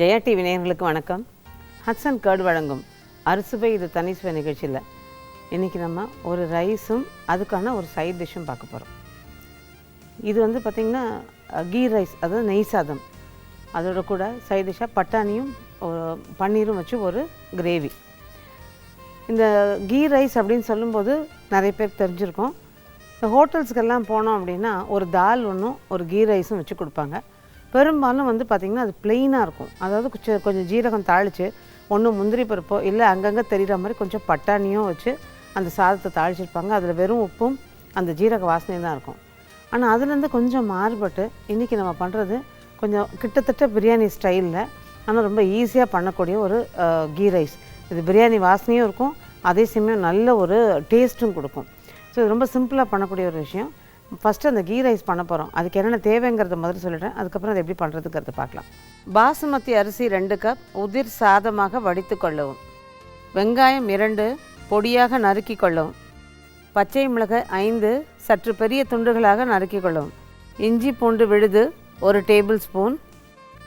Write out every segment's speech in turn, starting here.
Jaya TV நேயர்களுக்கு வணக்கம். Hatsun curd வழங்கும் அறுசுவை இது தனி சுவை நிகழ்ச்சியில் இன்றைக்கி நம்ம ஒரு ரைஸும் அதுக்கான ஒரு சைட் டிஷ்ஷும் பார்க்க போகிறோம். இது வந்து பார்த்திங்கன்னா கீ ரைஸ், அதாவது நெய் சாதம். அதோட கூட சைட் டிஷ்ஷாக பட்டாணியும் பன்னீரும் வச்சு ஒரு கிரேவி. இந்த கீ ரைஸ் அப்படின்னு சொல்லும்போது நிறைய பேர் தெரிஞ்சிருக்கோம். இந்த ஹோட்டல்ஸ்க்கெல்லாம் போனோம் அப்படின்னா ஒரு தால் ஒன்றும் ஒரு கீ ரைஸும் வச்சு கொடுப்பாங்க. பெரும்பாலும் வந்து பார்த்திங்கன்னா அது ப்ளெயினாக இருக்கும். அதாவது கொஞ்சம் ஜீரகம் தாளித்து ஒன்று முந்திரி பருப்போ இல்லை அங்கங்கே தெரிகிற மாதிரி கொஞ்சம் பட்டாணியும் வச்சு அந்த சாதத்தை தாளிச்சிருப்பாங்க. அதில் வெறும் உப்பும் அந்த ஜீரக வாசனையும் தான் இருக்கும். ஆனால் அதுலேருந்து கொஞ்சம் மாறுபட்டு இன்றைக்கி நம்ம பண்ணுறது கொஞ்சம் கிட்டத்தட்ட பிரியாணி ஸ்டைலில், ஆனால் ரொம்ப ஈஸியாக பண்ணக்கூடிய ஒரு கீ ரைஸ். இது பிரியாணி வாசனையும் இருக்கும், அதே சமயம் நல்ல ஒரு டேஸ்ட்டும் கொடுக்கும். ஸோ இது ரொம்ப சிம்பிளாக பண்ணக்கூடிய ஒரு விஷயம். ஃபஸ்ட்டு அந்த கீ ரைஸ் பண்ண போகிறோம். அதுக்கு என்னென்ன தேவைங்கிறத முதல்ல சொல்லிடுறேன், அதுக்கப்புறம் அதை எப்படி பண்ணுறதுங்கிறத பார்க்கலாம். பாசுமதி அரிசி 2 கப் உதிர் சாதமாக வடித்து கொள்ளவும். வெங்காயம் 2 பொடியாக நறுக்கி கொள்ளவும். பச்சை மிளகாய் 5 சற்று பெரிய துண்டுகளாக நறுக்கி கொள்ளவும். இஞ்சி பூண்டு விழுது 1 டேபிள் ஸ்பூன்.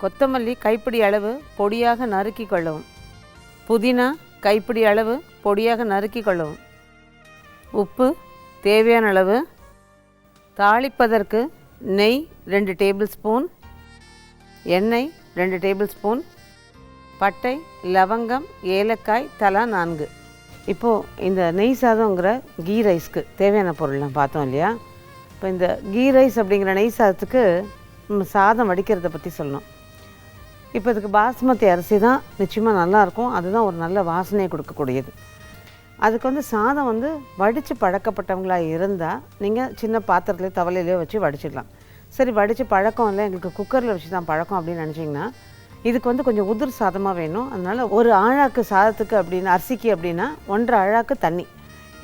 கொத்தமல்லி கைப்பிடி அளவு பொடியாக நறுக்கி கொள்ளவும். புதினா கைப்பிடி அளவு பொடியாக நறுக்கி கொள்ளவும். உப்பு தேவையான அளவு. தாளிப்பதற்கு நெய் 2 டேபிள் ஸ்பூன், எண்ணெய் 2 டேபிள் ஸ்பூன், பட்டை லவங்கம் ஏலக்காய் தலா 4. இப்போது இந்த நெய் சாதங்கிற கீ ரைஸ்க்கு தேவையான பொருள்லாம் பார்த்தோம் இல்லையா? இப்போ இந்த கீ ரைஸ் அப்படிங்கிற நெய் சாதத்துக்கு நம்ம சாதம் வடிக்கிறத பற்றி சொல்லணும். இப்போ இதுக்கு பாஸ்மதி அரிசி தான் நிச்சயமாக நல்லாயிருக்கும். அதுதான் ஒரு நல்ல வாசனையை கொடுக்கக்கூடியது. அதுக்கு வந்து சாதம் வந்து வடித்து பழக்கப்பட்டவங்களாக இருந்தால் நீங்கள் சின்ன பாத்திரத்துலேயோ தவலையிலையோ வச்சு வடிச்சிடலாம். சரி, வடித்து பழக்கம் இல்லை, எங்களுக்கு குக்கரில் வச்சு தான் பழக்கம் அப்படின்னு நினச்சிங்கன்னா இதுக்கு வந்து கொஞ்சம் உதிர் சாதமாக வேணும். அதனால் ஒரு ஆழாக்கு சாதத்துக்கு அப்படின்னு அரிசிக்கு அப்படின்னா 1.5 அழாக்கு தண்ணி.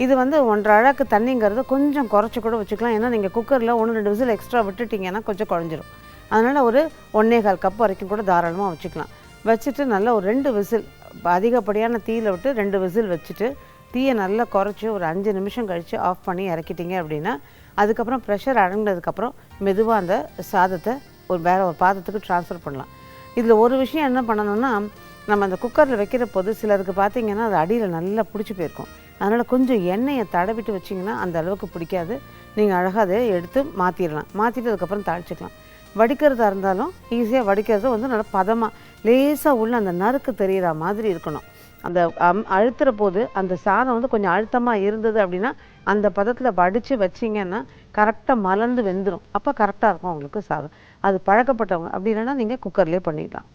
இது வந்து 1.5 அழாக்கு தண்ணிங்கிறத கொஞ்சம் குறைச்சி கூட வச்சுக்கலாம். ஏன்னா நீங்கள் குக்கரில் 1-2 விசில் எக்ஸ்ட்ரா விட்டுட்டிங்கன்னா கொஞ்சம் குழஞ்சிரும். அதனால் ஒரு 1.25 கப் வரைக்கும் கூட தாராளமாக வச்சுக்கலாம். வச்சுட்டு நல்லா ஒரு 2 விசில் அதிகப்படியான தீயில் விட்டு 2 விசில் வச்சுட்டு தீயை நல்லா குறைச்சி ஒரு 5 நிமிஷம் கழித்து ஆஃப் பண்ணி இறக்கிட்டிங்க அப்படின்னா அதுக்கப்புறம் ப்ரெஷர் அடங்கினதுக்கப்புறம் மெதுவாக அந்த சாதத்தை வேறு ஒரு பாத்திரத்துக்கு ட்ரான்ஸ்ஃபர் பண்ணலாம். இதில் ஒரு விஷயம் என்ன பண்ணணும்னா, நம்ம அந்த குக்கரில் வைக்கிற போது சிலருக்கு பார்த்திங்கன்னா அது அடியில் நல்லா பிடிச்சி போயிருக்கும். அதனால் கொஞ்சம் எண்ணெயை தடவிட்டு வச்சிங்கன்னா அந்த அளவுக்கு பிடிக்காது. நீங்கள் அழகாக அதை எடுத்து மாற்றிடலாம். மாற்றிட்டு அதுக்கப்புறம் தாளிச்சிக்கலாம். வடிக்கிறதா இருந்தாலும் ஈஸியாக வடிக்கிறது வந்து நல்லா பதமாக லேசாக உள்ள அந்த நறுக்கு தெரிகிற மாதிரி இருக்கணும். அந்த அழுத்துகிற போது அந்த சாதம் வந்து கொஞ்சம் அழுத்தமாக இருந்தது அப்படின்னா அந்த பதத்தில் வடித்து வச்சிங்கன்னா கரெக்டாக மலர்ந்து வெந்துடும். அப்போ கரெக்டாக இருக்கும் உங்களுக்கு சாதம். அது பழக்கப்பட்டவங்க அப்படி இல்லைன்னா நீங்கள் குக்கர்லேயே பண்ணிடலாம்.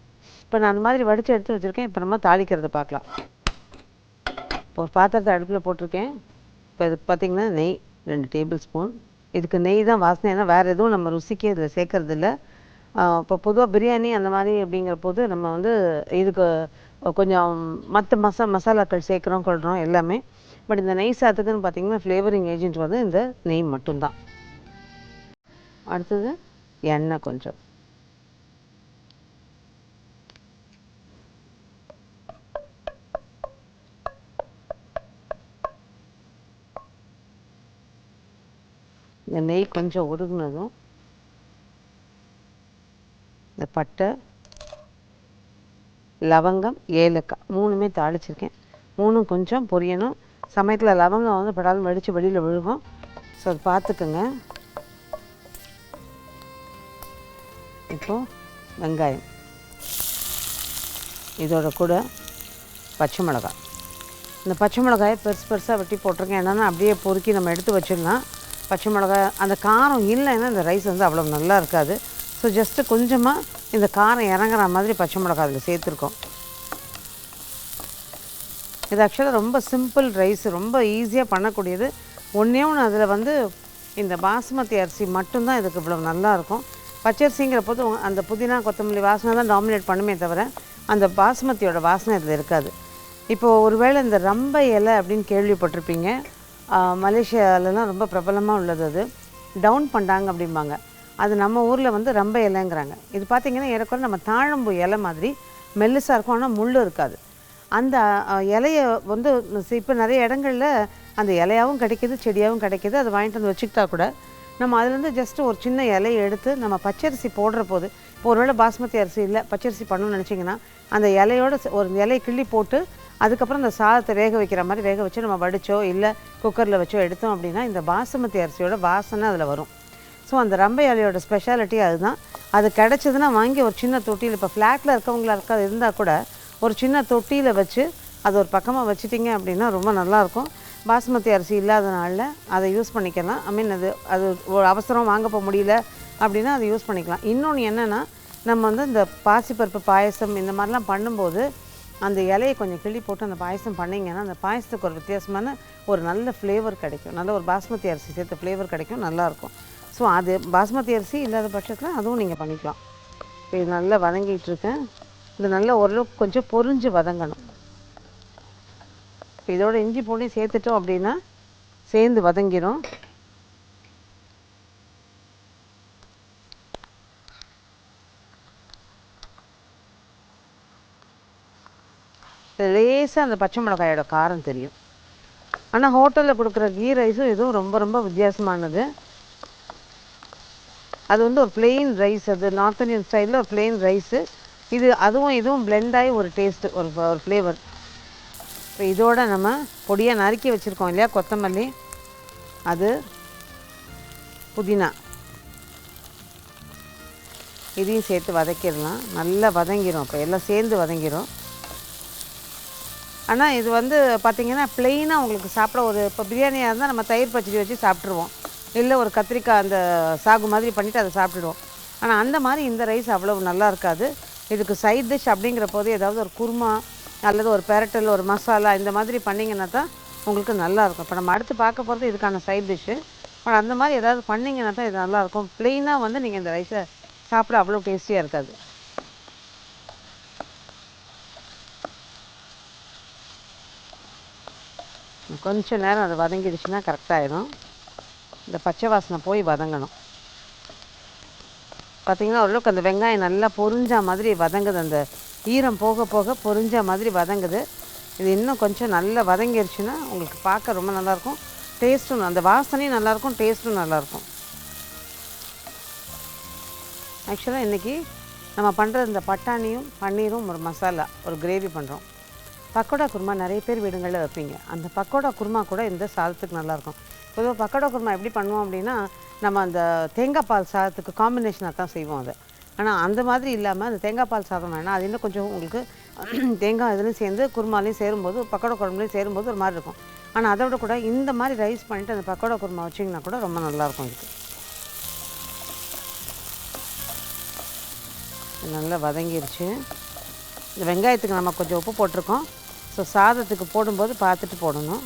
இப்போ நான் அந்த மாதிரி வடித்து எடுத்து வச்சுருக்கேன். இப்போ நம்ம தாளிக்கிறத பார்க்கலாம். இப்போ ஒரு பாத்திரத்தை அடுப்பில் போட்டிருக்கேன். இப்போ இதுக்கு பார்த்திங்கன்னா நெய் 2 டேபிள் ஸ்பூன். இதுக்கு நெய் தான் வாசனை, ஏன்னா வேறு எதுவும் நம்ம ருசிக்கு இதில் சேர்க்கறதில்ல. இப்போ பொதுவாக பிரியாணி அந்த மாதிரி அப்படிங்கிற போது நம்ம வந்து இதுக்கு கொஞ்சம் மற்ற மசாலாக்கள் சேர்க்குறோம் கொள்கிறோம் எல்லாமே. பட் இந்த நெய் சாதத்துக்குன்னு பார்த்திங்கன்னா ஃப்ளேவரிங் ஏஜென்ட் வந்து இந்த நெய் மட்டும்தான். அடுத்தது எண்ணெய் கொஞ்சம். இந்த நெய் கொஞ்சம் உருகுனதும் இந்த பட்டை லவங்கம் ஏலக்காய் 3மே தாளிச்சிருக்கேன். 3ம் கொஞ்சம் பொரியணும். சமயத்தில் லவங்கம் வந்து படாலும் வடித்து வெளியில் விழுகும். ஸோ அது பார்த்துக்குங்க. இப்போது வெங்காயம், இதோட கூட பச்சை மிளகாய். இந்த பச்சை மிளகாயை பெருசாக வெட்டி போட்டிருக்கேன். என்னென்னா அப்படியே பொறுக்கி நம்ம எடுத்து வச்சிடலாம். பச்சை மிளகாய் அந்த காரம் இல்லைன்னா இந்த ரைஸ் வந்து அவ்வளோ நல்லா இருக்காது. ஸோ ஜஸ்ட்டு கொஞ்சமாக இந்த காரம் இறங்குற மாதிரி பச்சை மிளகாய் அதில் சேர்த்துருக்கோம். இது ஆக்சுவலாக ரொம்ப சிம்பிள் ரைஸ், ரொம்ப ஈஸியாக பண்ணக்கூடியது. ஒன்றே அதில் வந்து இந்த பாசுமதி அரிசி மட்டும்தான் இதுக்கு இவ்வளோ நல்லாயிருக்கும். பச்சரிசிங்கிற போது அந்த புதினா கொத்தமல்லி வாசனை தான் டாமினேட் பண்ணுமே தவிர அந்த பாசுமதியோட வாசனை இதில் இருக்காது. இப்போது ஒருவேளை இந்த ரம்ப இலை அப்படின்னு கேள்விப்பட்டிருப்பீங்க. மலேசியாவிலலாம் ரொம்ப பிரபலமாக உள்ளது. அது டவுன் பண்ணாங்க அப்படிம்பாங்க. அது நம்ம ஊரில் வந்து ரம்ப இலைங்கிறாங்க. இது பார்த்திங்கன்னா ஏறக்குறை நம்ம தாழம்பூ இலை மாதிரி மெல்லுசாக இருக்கும், ஆனால் முள் இருக்காது. அந்த இலையை வந்து இப்போ நிறைய இடங்களில் அந்த இலையாகவும் கிடைக்கிது, செடியாகவும் கிடைக்கிது. அதை வாங்கிட்டு வந்து வச்சுக்கிட்டா கூட நம்ம அதுலேருந்து ஜஸ்ட்டு ஒரு சின்ன இலையை எடுத்து நம்ம பச்சரிசி போடுற போது, இப்போ ஒருவேளை பாஸ்மதி அரிசி இல்லை பச்சரிசி பண்ணணும்னு நினச்சிங்கன்னா அந்த இலையோட ஒரு இலையை கிள்ளி போட்டு அதுக்கப்புறம் இந்த சாதத்தை வேக வைக்கிற மாதிரி வேக வச்சு நம்ம வடிச்சோ இல்லை குக்கரில் வச்சோ எடுத்தோம் அப்படின்னா இந்த பாசுமதி அரிசியோட வாசனை அதில் வரும். ஸோ அந்த ரம்பை இலையோட ஸ்பெஷாலிட்டி அதுதான். அது கிடச்சிதுன்னா வாங்கி ஒரு சின்ன தொட்டியில், இப்போ ஃப்ளாட்டில் இருக்கவங்களா இருக்க இருந்தால் கூட ஒரு சின்ன தொட்டியில் வச்சு அது ஒரு பக்கமாக வச்சுட்டிங்க அப்படின்னா ரொம்ப நல்லாயிருக்கும். பாஸ்மதி அரிசி இல்லாத நாளில் அதை யூஸ் பண்ணிக்கலாம். ஐ மீன் அது ஒரு அவசரம் வாங்க போக முடியல அப்படின்னா அதை யூஸ் பண்ணிக்கலாம். இன்னொன்று என்னென்னா, நம்ம வந்து இந்த பாசிப்பருப்பு பாயசம் இந்த மாதிரிலாம் பண்ணும்போது அந்த இலையை கொஞ்சம் கிள்ளி போட்டு அந்த பாயசம் பண்ணிங்கன்னா அந்த பாயசத்துக்கு ஒரு வித்தியாசமான ஒரு நல்ல ஃப்ளேவர் கிடைக்கும். நல்ல ஒரு பாஸ்மதி அரிசி சேர்த்த ஃப்ளேவர் கிடைக்கும், நல்லாயிருக்கும். ஸோ அது பாஸ்மதி அரிசி இல்லாத பட்சத்தில் அதுவும் நீங்கள் பண்ணிக்கலாம். இப்போ இது நல்லா வதங்கிட்டுருக்கேன். இது நல்லா ஓரளவுக்கு கொஞ்சம் பொரிஞ்சு வதங்கணும். இப்போ இதோட இஞ்சி பூண்டையும் சேர்த்துட்டோம் அப்படின்னா சேர்ந்து வதங்கிடும். லேசாக அந்த பச்சை மிளகாயோட காரம் தெரியும். ஆனால் ஹோட்டலில் கொடுக்குற கீ ரைஸும் இதுவும் ரொம்ப ரொம்ப வித்தியாசமானது. அது வந்து ஒரு பிளெயின் ரைஸ், அது நார்த் இந்தியன் ஸ்டைலில் ஒரு பிளெயின் ரைஸு. அதுவும் இதுவும் பிளெண்ட் ஆகி ஒரு டேஸ்ட்டு, ஒரு ஃப்ளேவர். இப்போ இதோட நம்ம பொடியாக நறுக்கி வச்சுருக்கோம் இல்லையா கொத்தமல்லி, அது புதினா, இதையும் சேர்த்து வதக்கிடலாம். நல்லா வதங்கிடும், இப்போ எல்லாம் சேர்ந்து வதங்கிடும். ஆனால் இது வந்து பார்த்திங்கன்னா ப்ளெயினாக உங்களுக்கு சாப்பிட இப்போ பிரியாணியாக இருந்தால் நம்ம தயிர் பச்சடி வச்சு சாப்பிட்ருவோம், இல்லை ஒரு கத்திரிக்காய் அந்த சாகு மாதிரி பண்ணிவிட்டு அதை சாப்பிட்டுடுவோம். ஆனால் அந்த மாதிரி இந்த ரைஸ் அவ்வளவு நல்லா இருக்காது. இதுக்கு சைட் டிஷ் அப்படிங்கிற போது ஏதாவது ஒரு குருமா அல்லது ஒரு பெரட்டல், ஒரு மசாலா இந்த மாதிரி பண்ணிங்கன்னா தான் உங்களுக்கு நல்லாயிருக்கும். இப்போ நம்ம அடுத்து பார்க்க போகிறது இதுக்கான சைட் டிஷ்ஷு. ஆனால் அந்த மாதிரி ஏதாவது பண்ணிங்கன்னா தான் இது நல்லாயிருக்கும். ப்ளெயினாக வந்து நீங்கள் இந்த ரைஸை சாப்பிட அவ்வளோ டேஸ்டியாக இருக்காது. கொஞ்சம் நேரம் அது வதங்கிடுச்சுன்னா கரெக்டாகிடும். இந்த பச்சை வாசனை போய் வதங்கணும். பார்த்திங்கன்னா ஓரளவுக்கு அந்த வெங்காயம் நல்லா பொரிஞ்ச மாதிரி வதங்குது, அந்த ஈரம் போக போக பொரிஞ்ச மாதிரி வதங்குது. இது இன்னும் கொஞ்சம் நல்லா வதங்கிடுச்சுன்னா உங்களுக்கு பார்க்க ரொம்ப நல்லாயிருக்கும். டேஸ்ட்டும் அந்த வாசனையும் நல்லாயிருக்கும், டேஸ்ட்டும் நல்லாயிருக்கும். ஆக்சுவலாக இன்றைக்கி நம்ம பண்ணுறது இந்த பட்டாணியும் பன்னீரும் ஒரு மசாலா, ஒரு கிரேவி பண்ணுறோம். பக்கோடா குருமா நிறைய பேர் வீடுங்களில் வைப்பீங்க. அந்த பக்கோடா குருமா கூட இந்த சாதத்துக்கு நல்லாயிருக்கும். பொதுவாக பக்கோடா குருமா எப்படி பண்ணுவோம் அப்படின்னா, நம்ம அந்த தேங்காய் பால் சாதத்துக்கு காம்பினேஷனாக தான் செய்வோம் அதை. ஆனால் அந்த மாதிரி இல்லாமல் அந்த தேங்காய் பால் சாதம் வேணாம், அது இன்னும் கொஞ்சம் உங்களுக்கு தேங்காய் இதுலையும் சேர்ந்து குருமாலையும் சேரும்போது, பக்கோடா குழம்புலையும் சேரும்போது ஒரு மாதிரி இருக்கும். ஆனால் அதை விட கூட இந்த மாதிரி ரைஸ் பண்ணிவிட்டு அந்த பக்கோடா குருமா வச்சிங்கன்னா கூட ரொம்ப நல்லாயிருக்கும். இது நல்லா வதங்கிடுச்சு. இந்த வெங்காயத்துக்கு நம்ம கொஞ்சம் உப்பு போட்டிருக்கோம். ஸோ சாதத்துக்கு போடும்போது பார்த்துட்டு போடணும்.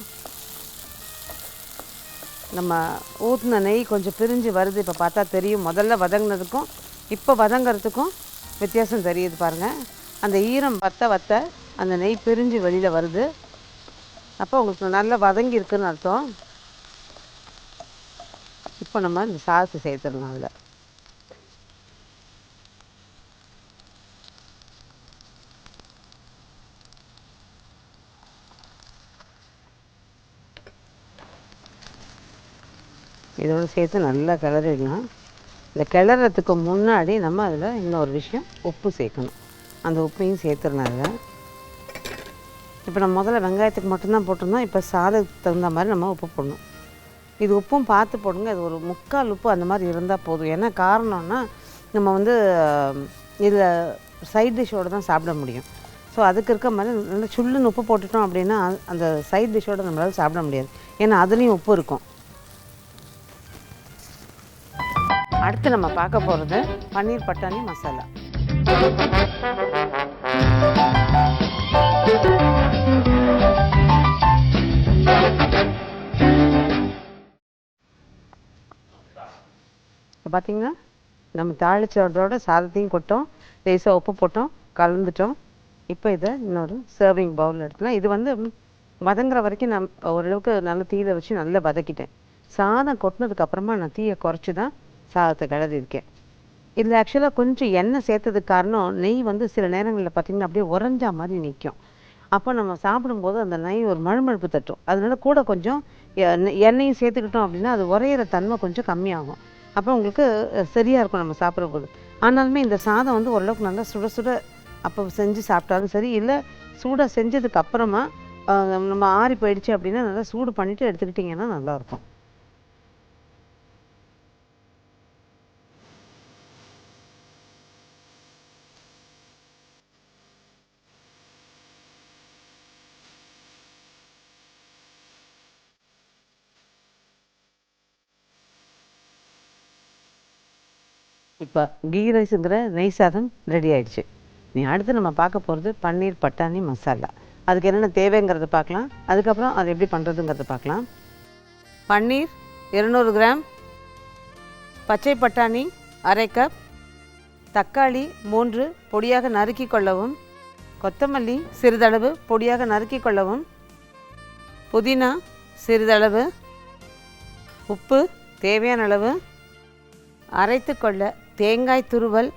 நம்ம ஊற்றின நெய் கொஞ்சம் பிரிஞ்சு வருது, இப்போ பார்த்தா தெரியும். முதல்ல வதங்கினதுக்கும் இப்போ வதங்கிறதுக்கும் வித்தியாசம் தெரியுது பாருங்கள். அந்த ஈரம் வத்த அந்த நெய் பிரிஞ்சு வெளியில் வருது. அப்போ உங்களுக்கு நல்லா வதங்கி இருக்குதுன்னு அர்த்தம். இப்போ நம்ம இந்த சாதத்தை சேர்த்துடலாம். அதில் இதோடு சேர்த்து நல்லா கிளறிடலாம். இந்த கிளறதுக்கு முன்னாடி நம்ம அதில் இன்னொரு விஷயம், உப்பு சேர்க்கணும். அந்த உப்பையும் சேர்த்துடலாம் அதில். இப்போ நம்ம முதல்ல வெங்காயத்துக்கு மட்டும்தான் போட்டிருந்தோம். இப்போ சாதத்துக்கு தகுந்த மாதிரி நம்ம உப்பு போடணும். இது உப்பும் பார்த்து போடுங்க. இது ஒரு 3/4 உப்பு அந்த மாதிரி இருந்தால் போதும். என்ன காரணம்னா, நம்ம வந்து இதில் சைட் டிஷ்ஷோடு தான் சாப்பிட முடியும். ஸோ அதுக்கு இருக்க மாதிரி நல்லா சுள்ளுன்னு உப்பு போட்டுட்டோம் அப்படின்னா அந்த சைட் டிஷ்ஷோடு நம்மளால் சாப்பிட முடியாது. ஏன்னா அதுலேயும் உப்பு இருக்கும். அடுத்து நம்ம பார்க்க போகிறது பன்னீர் பட்டாணி மசாலா. இப்போ பார்த்திங்கன்னா நம்ம தாளிச்சோட சாதத்தையும் கொட்டோம், லேசாக உப்பு போட்டோம், கலந்துட்டோம். இப்போ இதை இன்னொரு சர்விங் பவுல் எடுத்துலாம். இது வந்து வதங்குற வரைக்கும் நான் ஓரளவுக்கு நல்ல தீயில வச்சு நல்லா வதக்கிட்டேன். சாதம் கொட்டினதுக்கப்புறமா நான் தீயை குறைச்சி தான் சாதத்தை கிளறியிருக்கேன். இதில் ஆக்சுவலாக கொஞ்சம் எண்ணெய் சேர்த்ததுக்கு காரணம், நெய் வந்து சில நேரங்களில் பார்த்திங்கன்னா அப்படியே உறைஞ்சா மாதிரி நிற்கும். அப்போ நம்ம சாப்பிடும்போது அந்த நெய் ஒரு மழுமழுப்பு தட்டும். அதனால கூட கொஞ்சம் எண்ணெயும் சேர்த்துக்கிட்டோம் அப்படின்னா அது உரையிற தன்மை கொஞ்சம் கம்மியாகும். அப்போ உங்களுக்கு சரியாக இருக்கும் நம்ம சாப்பிட்ற போது. ஆனாலுமே இந்த சாதம் வந்து ஓரளவுக்கு நல்லா சுட சுட அப்போ செஞ்சு சாப்பிட்டாலும் சரி, இல்லை சூடாக செஞ்சதுக்கு அப்புறமா நம்ம ஆறி போயிடுச்சு அப்படின்னா நல்லா சூடு பண்ணிவிட்டு எடுத்துக்கிட்டிங்கன்னா நல்லாயிருக்கும். இப்போ கீ ரைஸுங்கிற நெய் சாதம் ரெடி ஆயிடுச்சு. அடுத்து நம்ம பார்க்க போகிறது பன்னீர் பட்டாணி மசாலா. அதுக்கு என்னென்ன தேவைங்கிறத பார்க்கலாம். அதுக்கப்புறம் அது எப்படி பண்ணுறதுங்கிறத பார்க்கலாம். பன்னீர் 200 கிராம், பச்சை பட்டாணி அரை கப், தக்காளி 3 பொடியாக நறுக்கி கொள்ளவும், கொத்தமல்லி சிறிதளவு பொடியாக நறுக்கி கொள்ளவும், புதினா சிறிதளவு, உப்பு தேவையான அளவு, அரைத்து கொள்ள தேங்காய் துருவல்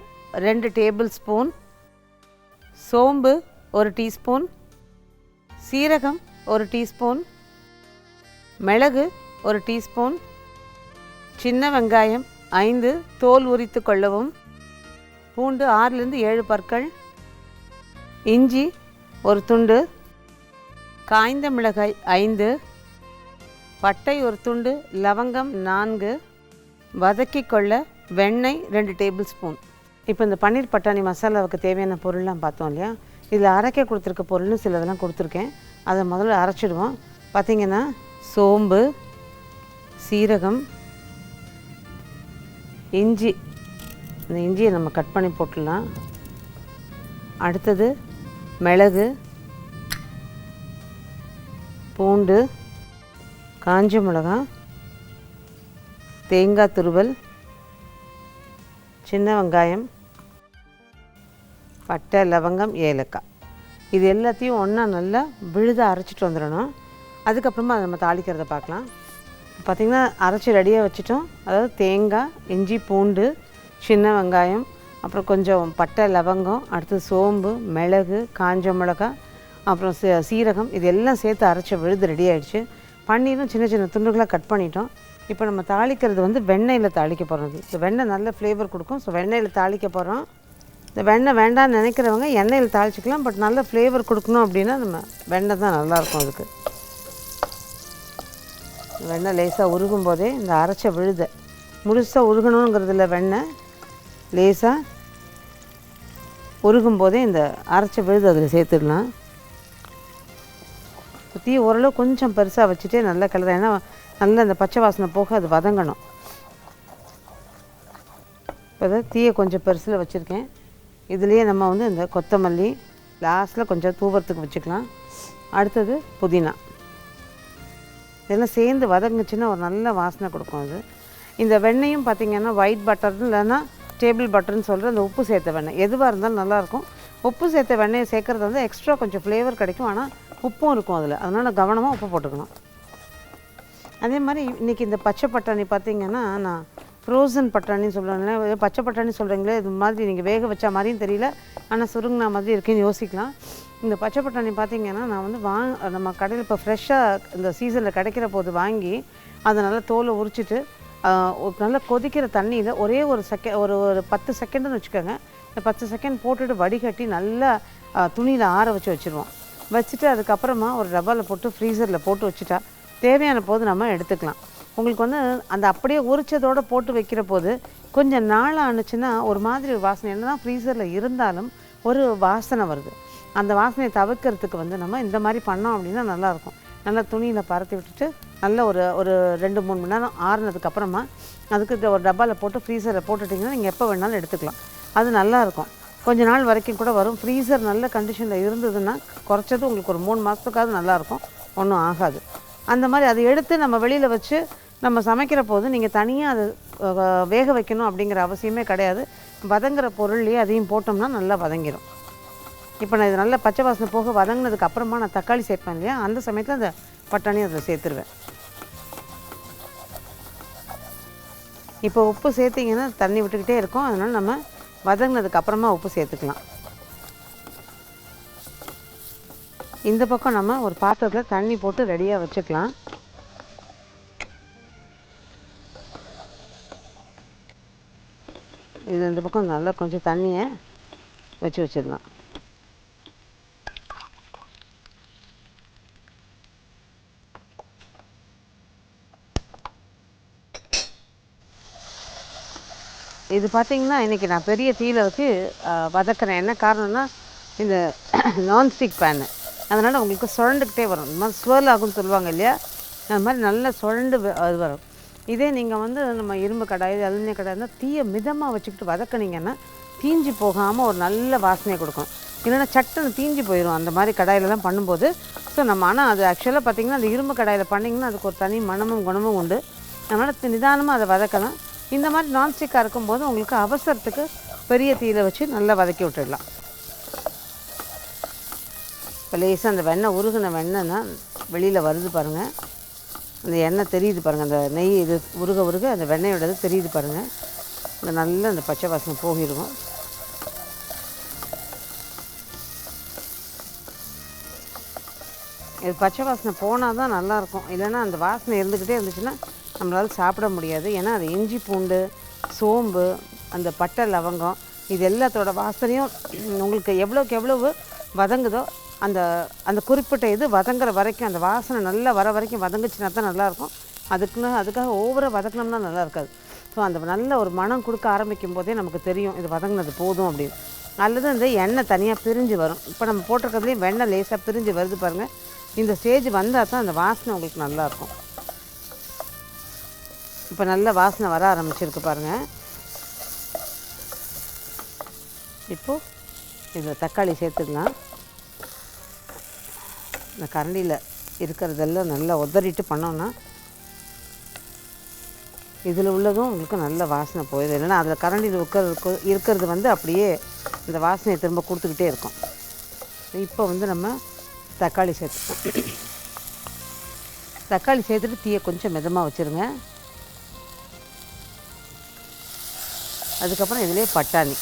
2 டேபிள் ஸ்பூன், சோம்பு 1 டீஸ்பூன், சீரகம் 1 டீஸ்பூன், மிளகு 1 டீஸ்பூன், சின்ன வெங்காயம் 5 தோல் உரித்து கொள்ளவும், பூண்டு 6லிருந்து 7 பற்கள், இஞ்சி 1 துண்டு, காய்ந்த மிளகாய் 5, பட்டை 1 துண்டு, லவங்கம் 4, வதக்கி கொள்ள வெண்ணெய் 2 டேபிள் ஸ்பூன். இப்போ இந்த பன்னீர் பட்டாணி மசாலாவுக்கு தேவையான பொருள்லாம் பார்த்தோம் இல்லையா? இதில் அரைக்க கொடுத்துருக்க பொருள்னு சிலதெல்லாம் கொடுத்துருக்கேன். அதை முதல்ல அரைச்சிடுவோம். பார்த்திங்கன்னா சோம்பு, சீரகம், இஞ்சி, இந்த இஞ்சியை நம்ம கட் பண்ணி போட்டுடலாம். அடுத்தது மிளகு, பூண்டு, காஞ்ச மிளகாய், தேங்காய் துருவல், சின்ன வெங்காயம், பட்டை, லவங்கம், ஏலக்காய். இது எல்லாத்தையும் ஒன்றா நல்லா விழுதாக அரைச்சிட்டு வந்துடணும். அதுக்கப்புறமா அதை நம்ம தாளிக்கிறத பார்க்கலாம். பார்த்திங்கன்னா அரைச்சி ரெடியாக வச்சுட்டோம். அதாவது தேங்காய், இஞ்சி, பூண்டு, சின்ன வெங்காயம், அப்புறம் கொஞ்சம் பட்டை, லவங்கம், அடுத்து சோம்பு, மிளகு, காஞ்ச மிளகாய், அப்புறம் சீரகம், இது எல்லாம் சேர்த்து அரைச்ச விழுது ரெடி ஆகிடுச்சு. பன்னீரும் சின்ன சின்ன துண்டுகளாக கட் பண்ணிட்டோம். இப்போ நம்ம தாளிக்கிறது வந்து வெண்ணெயில் தாளிக்க போகிறது. இந்த வெண்ணெய் நல்ல ஃப்ளேவர் கொடுக்கும். ஸோ வெண்ணெயில் தாளிக்க போகிறோம். இந்த வெண்ணெய் வேண்டாம்னு நினைக்கிறவங்க எண்ணெயில் தாளிச்சிக்கலாம். பட் நல்ல ஃப்ளேவர் கொடுக்கணும் அப்படின்னா நம்ம வெண்ணெய் தான் நல்லாயிருக்கும். அதுக்கு வெண்ணெய் லேசாக உருகும் போதே இந்த அரைச்ச விழுதை முழுசாக உருகணுங்கிறதுல வெண்ணெய் லேசாக உருகும் போதே இந்த அரைச்ச விழுது அதில் சேர்த்துடலாம். தீ ஓரளவு கொஞ்சம் பெருசாக வச்சுட்டே நல்லா கிளற. ஏன்னா நல்லா அந்த பச்சை வாசனை போக அது வதங்கணும். இப்போ தான் தீயை கொஞ்சம் பெருசில் வச்சுருக்கேன். இதுலேயே நம்ம வந்து இந்த கொத்தமல்லி லாஸ்ட்டில் கொஞ்சம் தூவறதுக்கு வச்சுக்கலாம். அடுத்தது புதினா, இதெல்லாம் சேர்ந்து வதங்குச்சுன்னா ஒரு நல்ல வாசனை கொடுக்கும். அது இந்த வெண்ணெயும் பார்த்திங்கன்னா ஒயிட் பட்டர் இல்லைன்னா டேபிள் பட்டர்னு சொல்கிற அந்த உப்பு சேர்த்த வெண்ணெய் எதுவாக இருந்தாலும் நல்லாயிருக்கும். உப்பு சேர்த்த வெண்ணெயை சேர்க்குறது வந்து எக்ஸ்ட்ரா கொஞ்சம் ஃப்ளேவர் கிடைக்கும். ஆனால் உப்பும் இருக்கும் அதில். அதனால் கவனமாக உப்பு போட்டுக்கணும். அதே மாதிரி இன்றைக்கி இந்த பச்சை பட்டாணி பார்த்திங்கன்னா நான் ஃப்ரோசன் பட்டாணின்னு சொல்கிறேன். பச்சை பட்டாணி சொல்கிறீங்களே, இது மாதிரி நீங்கள் வேக வச்சா மாதிரியும் தெரியல, ஆனால் சுருங்கினா மாதிரி இருக்குன்னு யோசிக்கலாம். இந்த பச்சை பட்டாணி பார்த்திங்கன்னா நான் வந்து நம்ம கடையில் இப்போ ஃப்ரெஷ்ஷாக இந்த சீசனில் கிடைக்கிற போது வாங்கி அதை நல்லா தோலை உரிச்சிட்டு நல்லா கொதிக்கிற தண்ணியில் ஒரே ஒரு ஒரு 10 செகண்டுன்னு வச்சுக்கோங்க. இந்த 10 செகண்ட் போட்டுட்டு வடிகட்டி நல்லா துணியில் ஆற வச்சுருவோம். வச்சுட்டு அதுக்கப்புறமா ஒரு டப்பாவில் போட்டு ஃப்ரீசரில் போட்டு வச்சுட்டா தேவையான போது நம்ம எடுத்துக்கலாம். உங்களுக்கு வந்து அந்த அப்படியே உரிச்சதோடு போட்டு வைக்கிற போது கொஞ்சம் நாள் ஆணுச்சுன்னா ஒரு மாதிரி வாசனை, என்ன தான் ஃப்ரீசரில் இருந்தாலும் ஒரு வாசனை வருது. அந்த வாசனையை தவிர்க்கிறதுக்கு வந்து நம்ம இந்த மாதிரி பண்ணோம் அப்படின்னா நல்லாயிருக்கும். நல்லா துணியில் பரத்தி விட்டுட்டு நல்லா ஒரு 2-3 மணி நேரம் ஆறுனதுக்கப்புறமா அதுக்கு ஒரு டப்பாவில் போட்டு ஃப்ரீசரில் போட்டுட்டிங்கன்னா நீங்கள் எப்போ வேணாலும் எடுத்துக்கலாம். அது நல்லாயிருக்கும். கொஞ்ச நாள் வரைக்கும் கூட வரும். ஃப்ரீசர் நல்ல கண்டிஷனில் இருந்ததுன்னா குறைச்சது உங்களுக்கு ஒரு 3 மாதத்துக்காவது நல்லாயிருக்கும், ஒன்றும் ஆகாது. அந்த மாதிரி அதை எடுத்து நம்ம வெளியில் வச்சு நம்ம சமைக்கிற போது நீங்கள் தனியாக அது வேக வைக்கணும் அப்படிங்கிற அவசியமே கிடையாது. வதங்குற பொருள்லேயே அதையும் போட்டோம்னா நல்லா வதங்கிடும். இப்போ நான் இது நல்லா பச்சை வாசனை போக வதங்கினதுக்கு அப்புறமா நான் தக்காளி சேர்ப்பேன் இல்லையா, அந்த சமயத்தில் அந்த பட்டாணி அதில் சேர்த்துருவேன். இப்போ உப்பு சேர்த்திங்கன்னா தண்ணி விட்டுக்கிட்டே இருக்கும். அதனால் நம்ம வதங்கினதுக்கு அப்புறமா உப்பு சேர்த்துக்கலாம். இந்த பக்கம் நம்ம ஒரு பாத்திரத்தில் தண்ணி போட்டு ரெடியாக வச்சுக்கலாம். இது இந்த பக்கம் நல்லா கொஞ்சம் தண்ணியை வச்சிடலாம். இது பார்த்திங்கன்னா இன்றைக்கி நான் பெரிய தீயில வச்சு வதக்குறேன். என்ன காரணம்னா இந்த நான்ஸ்டிக் பேனு, அதனால் உங்களுக்கு சுழண்டுக்கிட்டே வரும். இந்த மாதிரி ஸ்வர்ல் ஆகும்னு சொல்லுவாங்க இல்லையா, அது மாதிரி நல்லா சுழண்டு அது வரும். இதே நீங்கள் வந்து நம்ம இரும்பு கடாய் அலுமினிய கடாய் இருந்தால் தீயை மிதமாக வச்சுக்கிட்டு வதக்குனீங்கன்னா தீஞ்சு போகாமல் ஒரு நல்ல வாசனையை கொடுக்கும். இல்லைன்னா சட்டுன்னு தீஞ்சு போயிடும் அந்த மாதிரி கடாயிலலாம் பண்ணும்போது. ஸோ நம்ம ஆனால் அது ஆக்சுவலாக பார்த்திங்கன்னா அந்த இரும்பு கடாயில் பண்ணிங்கன்னா அதுக்கு ஒரு தனி மணமும் குணமும் உண்டு. அதனால் நிதானமாக அதை வதக்கலாம். இந்த மாதிரி நான்ஸ்டிக்காக இருக்கும்போது உங்களுக்கு அவசரத்துக்கு பெரிய தீயில வச்சு நல்லா வதக்கி விட்டுடலாம். இப்போ லேசாக அந்த வெண்ணெய் உருகின வெண்ணெய்னா வெளியில் வருது பாருங்கள், அந்த எண்ணெய் தெரியுது பாருங்கள், அந்த நெய் இது உருக உருக அந்த வெண்ணெயோடது தெரியுது பாருங்கள். இந்த நல்ல அந்த பச்சை வாசனை போகிருக்கும். இது பச்சை வாசனை போனால் தான் நல்லாயிருக்கும். இல்லைன்னா அந்த வாசனை இருந்துக்கிட்டே இருந்துச்சுன்னா நம்மளால் சாப்பிட முடியாது. ஏன்னா அது இஞ்சி பூண்டு சோம்பு அந்த பட்டை லவங்கம் இது எல்லாத்தோட வாசனையும் உங்களுக்கு எவ்வளோக்கு எவ்வளவு வதங்குதோ அந்த அந்த குறிப்பிட்ட இது வதங்குற வரைக்கும் அந்த வாசனை நல்லா வர வரைக்கும் வதங்குச்சுன்னா தான் நல்லாயிருக்கும். அதுக்காக ஓவராக வதக்கினோம்னா நல்லா இருக்காது. ஸோ அந்த நல்ல ஒரு மனம் கொடுக்க ஆரம்பிக்கும் போதே நமக்கு தெரியும் இது வதங்கினது போதும் அப்படின்னு. அல்லது அந்த எண்ணெய் தனியாக பிரிஞ்சு வரும். இப்போ நம்ம போட்டிருக்கிறதுலேயும் வெண்ணெய் லேசாக பிரிஞ்சு வருது பாருங்கள். இந்த ஸ்டேஜ் வந்தால் தான் அந்த வாசனை உங்களுக்கு நல்லாயிருக்கும். இப்போ நல்ல வாசனை வர ஆரம்பிச்சிருக்கு பாருங்கள். இப்போது இதில் தக்காளி சேர்த்துக்கலாம். இந்த கரண்டியில் இருக்கிறதெல்லாம் நல்லா உதறிட்டு பண்ணோன்னா இதில் உள்ளதும் உங்களுக்கு நல்ல வாசனை போயிடும். இல்லைன்னா அதில் கரண்டியில் இருக்கிறது வந்து அப்படியே இந்த வாசனையை திரும்ப கொடுத்துக்கிட்டே இருக்கும். இப்போ வந்து நம்ம தக்காளி சேர்த்துக்கோம். தக்காளி சேர்த்துட்டு தீயை கொஞ்சம் மிதமாக வச்சுருங்க. அதுக்கப்புறம் இதிலே பட்டாணி,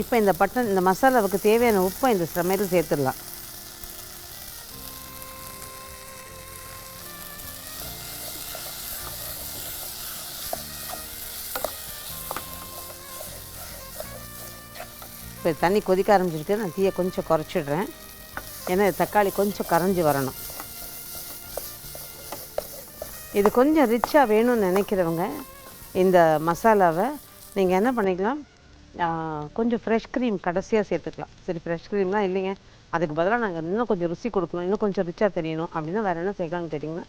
இப்போ இந்த மசாலாவுக்கு தேவையான உப்பை இந்த சமையல் சேர்த்துடலாம். இப்போ தண்ணி கொதிக்க ஆரம்பிச்சிருக்கு. நான் தீயை கொஞ்சம் குறைச்சிடுறேன். ஏன்னா தக்காளி கொஞ்சம் கரைஞ்சி வரணும். இது கொஞ்சம் ரிச்சாக வேணும்னு நினைக்கிறவங்க இந்த மசாலாவை நீங்கள் என்ன பண்ணிக்கலாம், கொஞ்சம் ஃப்ரெஷ் க்ரீம் கடைசியாக சேர்த்துக்கலாம். சரி, ஃப்ரெஷ் க்ரீம்லாம் இல்லைங்க, அதுக்கு பதிலாக நாங்கள் இன்னும் கொஞ்சம் ருசி கொடுக்கணும், இன்னும் கொஞ்சம் ரிச்சாக தெரியணும் அப்படின்னா வேறு என்ன சேர்க்கலாம்னு கேட்டிங்கன்னா,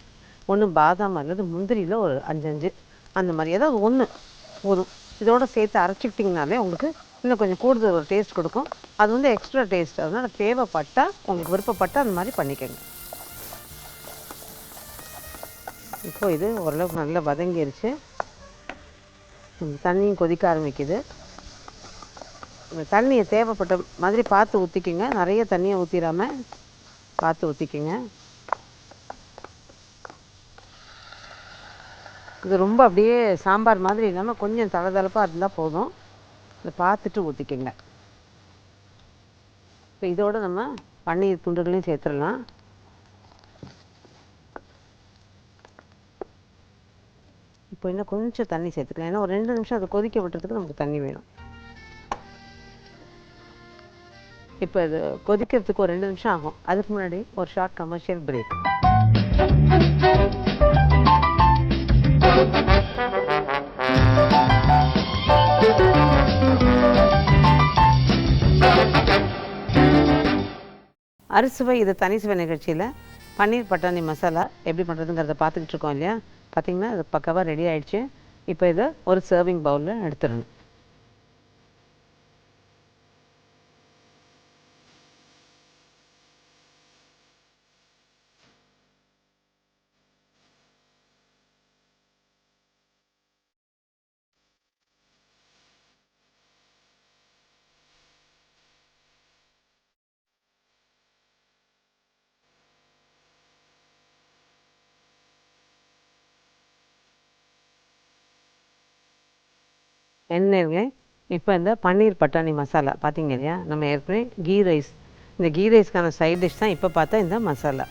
ஒன்று பாதாம் அல்லது முந்திரியில் ஒரு 5 அந்த மாதிரி ஏதாவது ஒன்று போதும். இதோடு சேர்த்து அரைச்சிக்கிட்டிங்கனாலே உங்களுக்கு இன்னும் கொஞ்சம் கூடுதல் ஒரு டேஸ்ட் கொடுக்கும். அது வந்து எக்ஸ்ட்ரா டேஸ்ட். அதனால் தேவைப்பட்டால் உங்களுக்கு விருப்பப்பட்டால் அந்த மாதிரி பண்ணிக்கோங்க. இப்போ இது ஓரளவுக்கு நல்லா வதங்கிருச்சு. தண்ணியும் கொதிக்க ஆரம்பிக்குது. தண்ணியை தேவைப்பட்ட மாதிரி பார்த்து ஊற்றிக்கிங்க. நிறைய தண்ணியை ஊற்றிடாமல் பார்த்து ஊற்றிக்கிங்க. இது ரொம்ப அப்படியே சாம்பார் மாதிரி இல்லாமல் கொஞ்சம் தளதளப்பாக இருந்தால் போதும். இதை பார்த்துட்டு ஊற்றிக்கிங்க. இப்போ இதோடு நம்ம பன்னீர் துண்டுகளையும் சேர்த்துடலாம். இப்போ இன்னும் கொஞ்சம் தண்ணி சேர்த்துக்கலாம். ஏன்னா ஒரு 2 நிமிஷம் அதை கொதிக்க விட்டுறதுக்கு நமக்கு தண்ணி வேணும். இப்போ இது கொதிக்கிறதுக்கு ஒரு 2 நிமிஷம் ஆகும். அதுக்கு முன்னாடி ஒரு ஷார்ட் கமர்ஷியல் பிரேக். அறுசுவை இது தனி சுவை நிகழ்ச்சியில் பன்னீர் பட்டாணி மசாலா எப்படி பண்ணுறதுங்கிறத பார்த்துக்கிட்டு இருக்கோம் இல்லையா. பார்த்திங்கன்னா அது பக்காவாக ரெடி ஆகிடுச்சு. இப்போ இதை ஒரு சர்விங் பவுலில் எடுத்துடணும். எண்ணெய்ங்க இப்போ இந்த பன்னீர் பட்டாணி மசாலா பார்த்தீங்க இல்லையா, நம்ம ஏற்கனவே கீ ரைஸ், இந்த கீ ரைஸ்க்கான சைட் டிஷ் தான் இப்போ பார்த்தா இந்த மசாலா.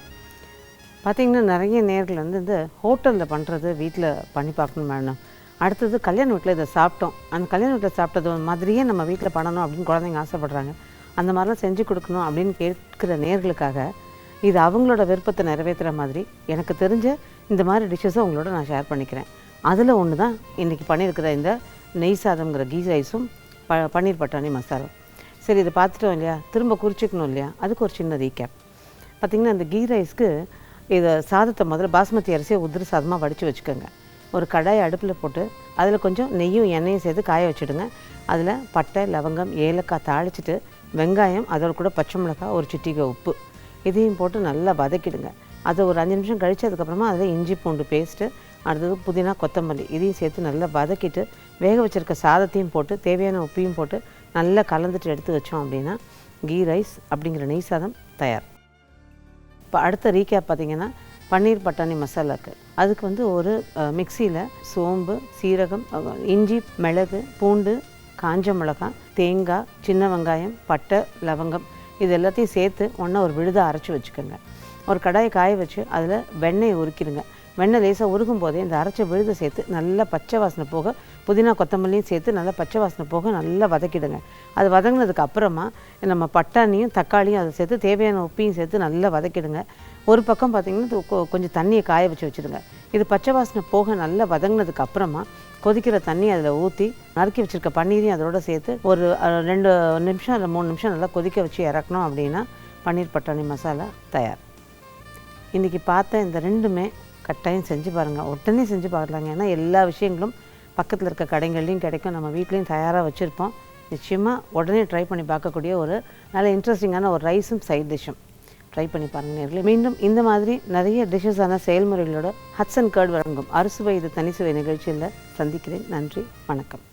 பார்த்திங்கன்னா நிறைய நேர்கள் வந்து இந்த ஹோட்டலில் பண்ணுறது வீட்டில் பண்ணி பார்க்கணும் மேடம், அடுத்தது கல்யாண வீட்டில் இதை சாப்பிட்டோம், அந்த கல்யாண வீட்டில் சாப்பிட்டது மாதிரியே நம்ம வீட்டில் பண்ணணும் அப்படின்னு குழந்தைங்க ஆசைப்பட்றாங்க, அந்த மாதிரிலாம் செஞ்சு கொடுக்கணும் அப்படின்னு கேட்குற நேர்களுக்காக இது அவங்களோட விருப்பத்தை நிறைவேற்றுற மாதிரி எனக்கு தெரிஞ்ச இந்த மாதிரி டிஷ்ஷஸை உங்களோட நான் ஷேர் பண்ணிக்கிறேன். அதில் ஒன்று தான் இன்றைக்கி பண்ணியிருக்கிற இந்த நெய் சாதம்ங்கிற கீ ரைஸும் பன்னீர் பட்டாணி மசாலா. சரி, இதை பார்த்துட்டோம் இல்லையா, திரும்ப குறிச்சிக்கணும் இல்லையா, அதுக்கு ஒரு சின்ன ரீகேப். பார்த்திங்கன்னா இந்த கீ ரைஸ்க்கு இதை சாதத்தை முதல்ல பாஸ்மதி அரிசியை உதிரி சாதமாக வடித்து வச்சுக்கோங்க. ஒரு கடாயை அடுப்பில் போட்டு அதில் கொஞ்சம் நெய்யும் எண்ணெயும் சேர்த்து காய வச்சுடுங்க. அதில் பட்டை, லவங்கம், ஏலக்காய் தாளிச்சிட்டு வெங்காயம், அதோட கூட பச்சை மிளகாய், ஒரு சிட்டிகை உப்பு இதையும் போட்டு நல்லா வதக்கிடுங்க. அதை ஒரு 5 நிமிஷம் கழித்து அதுக்கப்புறமா அதில் இஞ்சி பூண்டு பேஸ்ட்டு, அடுத்தது புதினா, கொத்தமல்லி இதையும் சேர்த்து நல்லா வதக்கிட்டு வேக வச்சுருக்க சாதத்தையும் போட்டு தேவையான உப்பையும் போட்டு நல்லா கலந்துட்டு எடுத்து வச்சோம் அப்படின்னா கீ ரைஸ் அப்படிங்கிற நெய் சாதம் தயார். இப்போ அடுத்த ரீகேப் பார்த்திங்கன்னா பன்னீர் பட்டாணி மசாலாவுக்கு அதுக்கு வந்து ஒரு மிக்சியில் சோம்பு, சீரகம், இஞ்சி, மிளகு, பூண்டு, காஞ்ச மிளகாய், தேங்காய், சின்ன வெங்காயம், பட்டை, லவங்கம் இது எல்லாத்தையும் சேர்த்து ஒன்றா ஒரு விழுதாக அரைச்சி வச்சுக்கோங்க. ஒரு கடாயை காய வச்சு அதில் வெண்ணெயை உருக்கிடுங்க. வெண்ணெய் லேசாக உருகும் போதே இந்த அரைச்ச விழுதை சேர்த்து நல்லா பச்சை வாசனை போக, புதினா கொத்தமல்லியும் சேர்த்து நல்லா பச்சை வாசனை போக நல்லா வதக்கிடுங்க. அது வதங்கினதுக்கு அப்புறமா நம்ம பட்டாணியும் தக்காளியும் அதை சேர்த்து தேவையான உப்பையும் சேர்த்து நல்லா வதக்கிடுங்க. ஒரு பக்கம் பார்த்திங்கன்னா கொஞ்சம் தண்ணியை காய வச்சு வச்சுடுங்க. இது பச்சை வாசனை போக நல்லா வதங்கினதுக்கு அப்புறமா கொதிக்கிற தண்ணி அதில் ஊற்றி நறுக்கி வச்சுருக்க பன்னீரையும் அதோடு சேர்த்து ஒரு 2 நிமிஷம் இல்லை 3 நிமிஷம் நல்லா கொதிக்க வச்சு இறக்கணும் அப்படின்னா பன்னீர் பட்டாணி மசாலா தயார். இன்றைக்கி பார்த்த இந்த ரெண்டுமே கட்டாயம் செஞ்சு பாருங்கள், உடனே செஞ்சு பார்க்கலாங்க. ஏன்னா எல்லா விஷயங்களும் பக்கத்தில் இருக்க கடைகள்லையும் கிடைக்கும், நம்ம வீட்லேயும் தயாராக வச்சுருப்போம். நிச்சயமாக உடனே ட்ரை பண்ணி பார்க்கக்கூடிய ஒரு நல்ல இன்ட்ரெஸ்டிங்கான ஒரு ரைஸும் சைட் டிஷ்ஷும் ட்ரை பண்ணி பாருங்கள் நேர்களே. மீண்டும் இந்த மாதிரி நிறைய டிஷ்ஷஸான செயல்முறைகளோட ஹட்சன் கர்ட் வழங்கும் அறுசுவை இது தனிசுவை நிகழ்ச்சியில் சந்திக்கிறேன். நன்றி, வணக்கம்.